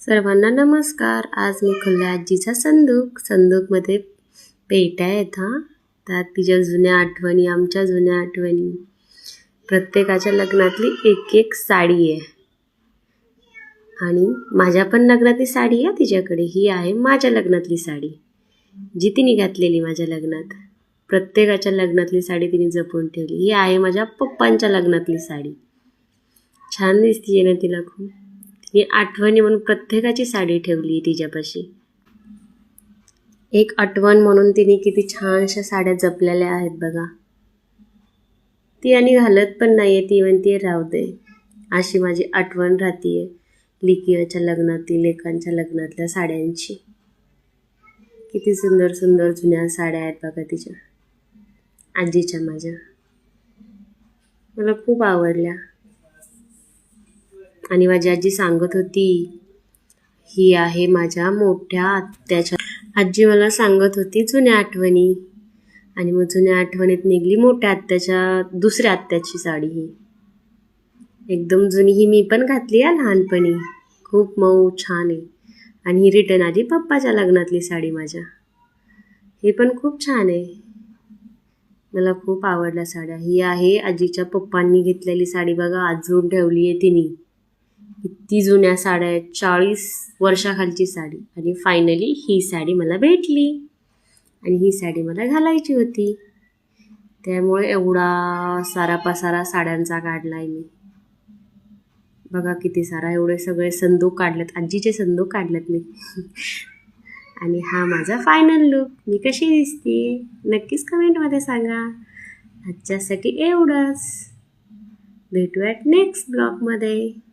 सर्वांना नमस्कार. आज मी खोलला आजीचा संदूकमध्ये पेट्या आहेत हां. त्यात तिच्या जुन्या आठवणी, आमच्या जुन्या आठवणी, प्रत्येकाच्या लग्नातली एक एक साडी आहे. आणि माझ्या पण लग्नातली साडी आहे तिच्याकडे. ही आहे माझ्या लग्नातली साडी, जी तिने घातलेली माझ्या लग्नात. प्रत्येकाच्या लग्नातली साडी तिने जपून ठेवली. ही आहे माझ्या पप्पांच्या लग्नातली साडी. छान दिसतीये ना तिला खूप. ही आठवणी म्हणून प्रत्येकाची साडी ठेवली तिच्यापाशी. एक आठवण म्हणून तिने किती छानशा साड्या जपलेल्या आहेत बघा. ती आणि घालत पण नाहीये, ती म्हणते राहू दे. अशी माझी आठवण राहतीये लिकियाच्या लग्नातील, लेकांच्या लग्नातल्या साड्यांची. किती सुंदर सुंदर जुन्या साड्या आहेत बघा तिच्या, आजीच्या माझ्या. मला खूप आवडल्या. आणि माझी आजी सांगत होती, ही आहे माझ्या मोठ्या आत्याच्या. आजी मला सांगत होती जुन्या आठवणी. आणि मग जुन्या आठवणीत निघली मोठ्या आत्याच्या, दुसऱ्या आत्याची साडी. ही एकदम जुनी. ही मी पण घातली आहे लहानपणी. खूप मऊ छान आहे. आणि ही रिटर्न आली पप्पाच्या लग्नातली साडी माझ्या. ही पण खूप छान आहे. मला खूप आवडल्या साड्या. ही आहे आजीच्या पप्पांनी घेतलेली साडी बघा, अजून ठेवली आहे तिने. किती जुन्या साड्या आहेत, 40 वर्षाखालची साडी. आणि फायनली ही साडी मला भेटली. आणि ही साडी मला घालायची होती, त्यामुळे एवढा सारा पसारा साड्यांचा काढला आहे मी. बघा किती सारा, एवढे सगळे संदूक काढलेत, आजीचे संदूक काढलेत मी. आणि हा माझा फायनल लुक. मी कशी दिसते नक्कीच कमेंटमध्ये सांगा. आजच्यासाठी एवढंच. भेटूयात नेक्स्ट ब्लॉगमध्ये.